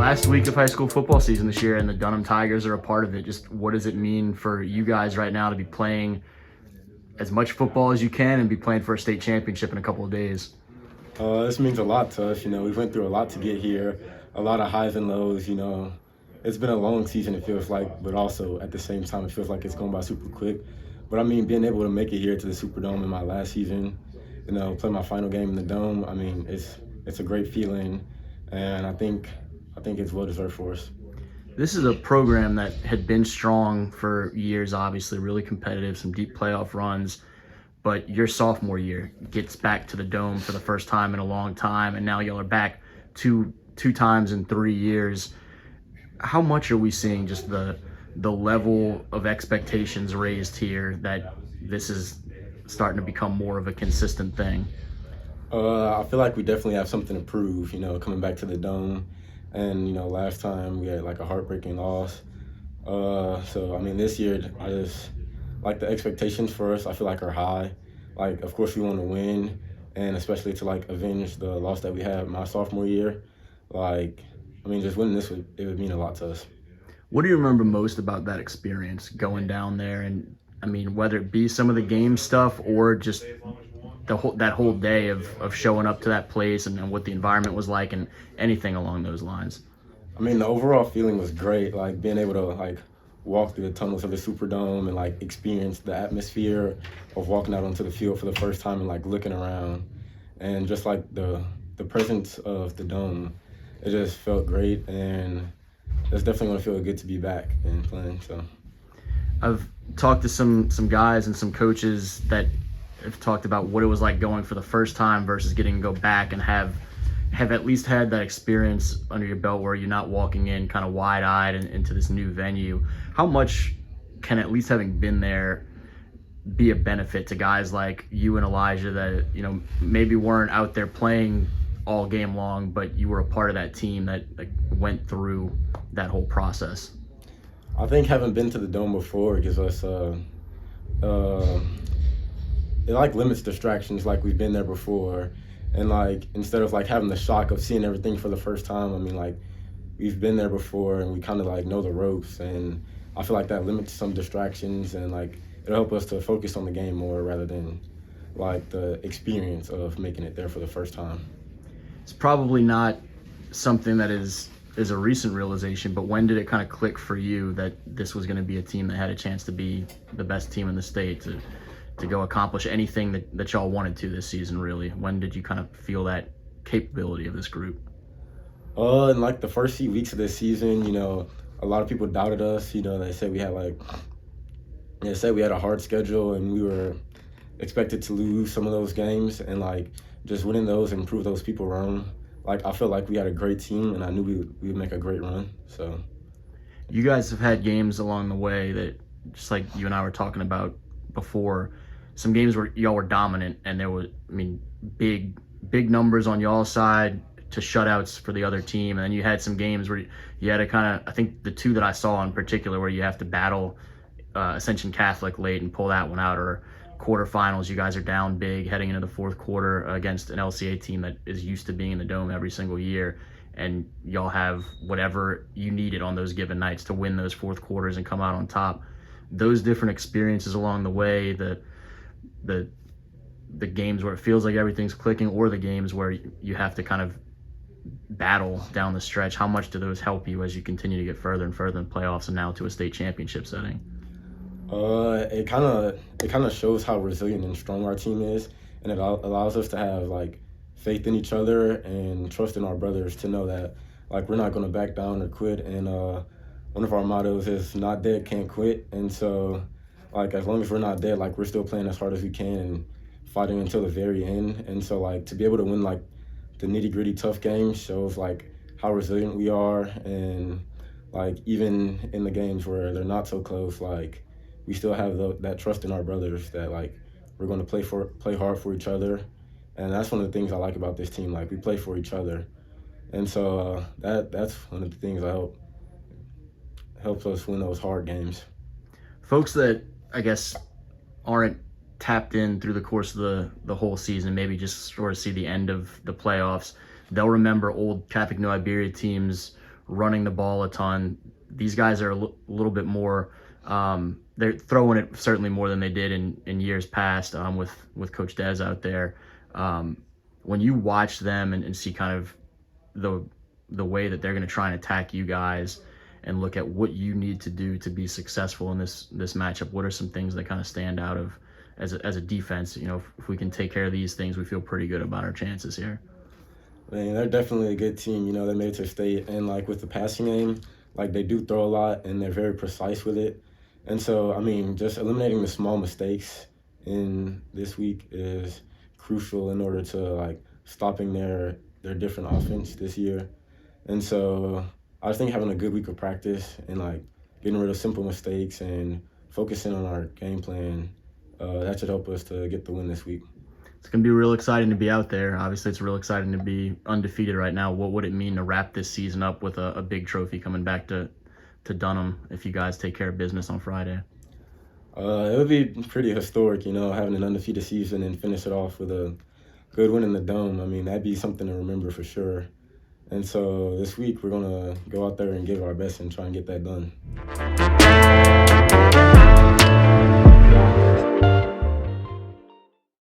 Last week of high school football season this year, and the Dunham Tigers are a part of it. Just what does it mean for you guys right now to be playing as much football as you can and be playing for a state championship in a couple of days? This means a lot to us. We went through a lot to get here, a lot of highs and lows. It's been a long season, it feels like, but also at the same time, it feels like it's going by super quick. But I mean, being able to make it here to the Superdome in my last season, play my final game in the Dome, I mean, it's a great feeling, and I think it's well deserved for us. This is a program that had been strong for years, obviously, really competitive, some deep playoff runs. But your sophomore year gets back to the Dome for the first time in a long time, and now y'all are back two times in 3 years. How much are we seeing just the level of expectations raised here that this is starting to become more of a consistent thing? I feel like we definitely have something to prove, coming back to the Dome. And, last time we had like a heartbreaking loss. So, I mean, this year, I just like the expectations for us, I feel like are high. Like, of course, we want to win, and especially to like avenge the loss that we had my sophomore year. Like, I mean, just winning this it would mean a lot to us. What do you remember most about that experience going down there? And I mean, whether it be some of the game stuff or just that whole day of showing up to that place and what the environment was like and anything along those lines? I mean, the overall feeling was great. Like being able to like walk through the tunnels of the Superdome and like experience the atmosphere of walking out onto the field for the first time and like looking around, and just like the presence of the Dome, it just felt great, and it's definitely gonna feel good to be back and playing. So I've talked to some guys and some coaches that have talked about what it was like going for the first time versus getting to go back and have at least had that experience under your belt where you're not walking in kind of wide-eyed into this new venue. How much can at least having been there be a benefit to guys like you and Elijah that, maybe weren't out there playing all game long, but you were a part of that team that went through that whole process? I think having been to the Dome before gives us it like limits distractions. Like we've been there before, and like instead of like having the shock of seeing everything for the first time, I mean, like we've been there before and we kind of like know the ropes, and I feel like that limits some distractions, and like it'll help us to focus on the game more rather than like the experience of making it there for the first time. It's probably not something that is a recent realization, but when did it kind of click for you that this was going to be a team that had a chance to be the best team in the state, to go accomplish anything that y'all wanted to this season, really? When did you kind of feel that capability of this group? In like the first few weeks of this season, a lot of people doubted us. They said we had a hard schedule and we were expected to lose some of those games, and like just winning those and prove those people wrong. Like I felt like we had a great team, and I knew we would make a great run. So you guys have had games along the way that, just like you and I were talking about before, some games where y'all were dominant and there was, big numbers on y'all's side to shutouts for the other team. And then you had some games where you had to kind of, I think the two that I saw in particular, where you have to battle Ascension Catholic late and pull that one out, or quarterfinals, you guys are down big heading into the fourth quarter against an LCA team that is used to being in the Dome every single year, and y'all have whatever you needed on those given nights to win those fourth quarters and come out on top. Those different experiences along the way, the games where it feels like everything's clicking, or the games where you have to kind of battle down the stretch, how much do those help you as you continue to get further and further in playoffs and now to a state championship setting? It kind of shows how resilient and strong our team is, and it allows us to have like faith in each other and trust in our brothers to know that like we're not going to back down or quit. And one of our mottos is "Not dead, can't quit." And so, like as long as we're not dead, like we're still playing as hard as we can and fighting until the very end. And so, like to be able to win like the nitty-gritty tough games shows like how resilient we are, and like even in the games where they're not so close, like we still have that trust in our brothers that like we're going to play hard for each other. And that's one of the things I like about this team. Like we play for each other, and so that's one of the things that helps us win those hard games. Folks that I guess aren't tapped in through the course of the whole season, maybe just sort of see the end of the playoffs, they'll remember old Catholic New Iberia teams running the ball a ton. These guys are a little bit more. They're throwing it certainly more than they did in years past with Coach Dez out there. When you watch them and see kind of the way that they're going to try and attack you guys and look at what you need to do to be successful in this matchup, what are some things that kind of stand out of as a defense? You know, if we can take care of these things, we feel pretty good about our chances here. I mean, they're definitely a good team. You know, they made it to state, and like with the passing game, like they do throw a lot, and they're very precise with it. And so, I mean, just eliminating the small mistakes in this week is crucial in order to like stopping their different offense this year. And so, I think having a good week of practice and like getting rid of simple mistakes and focusing on our game plan, that should help us to get the win this week. It's going to be real exciting to be out there. Obviously, it's real exciting to be undefeated right now. What would it mean to wrap this season up with a big trophy coming back to Dunham if you guys take care of business on Friday? It would be pretty historic, you know, having an undefeated season and finish it off with a good win in the Dome. I mean, that'd be something to remember for sure. And so this week we're going to go out there and give our best and try and get that done.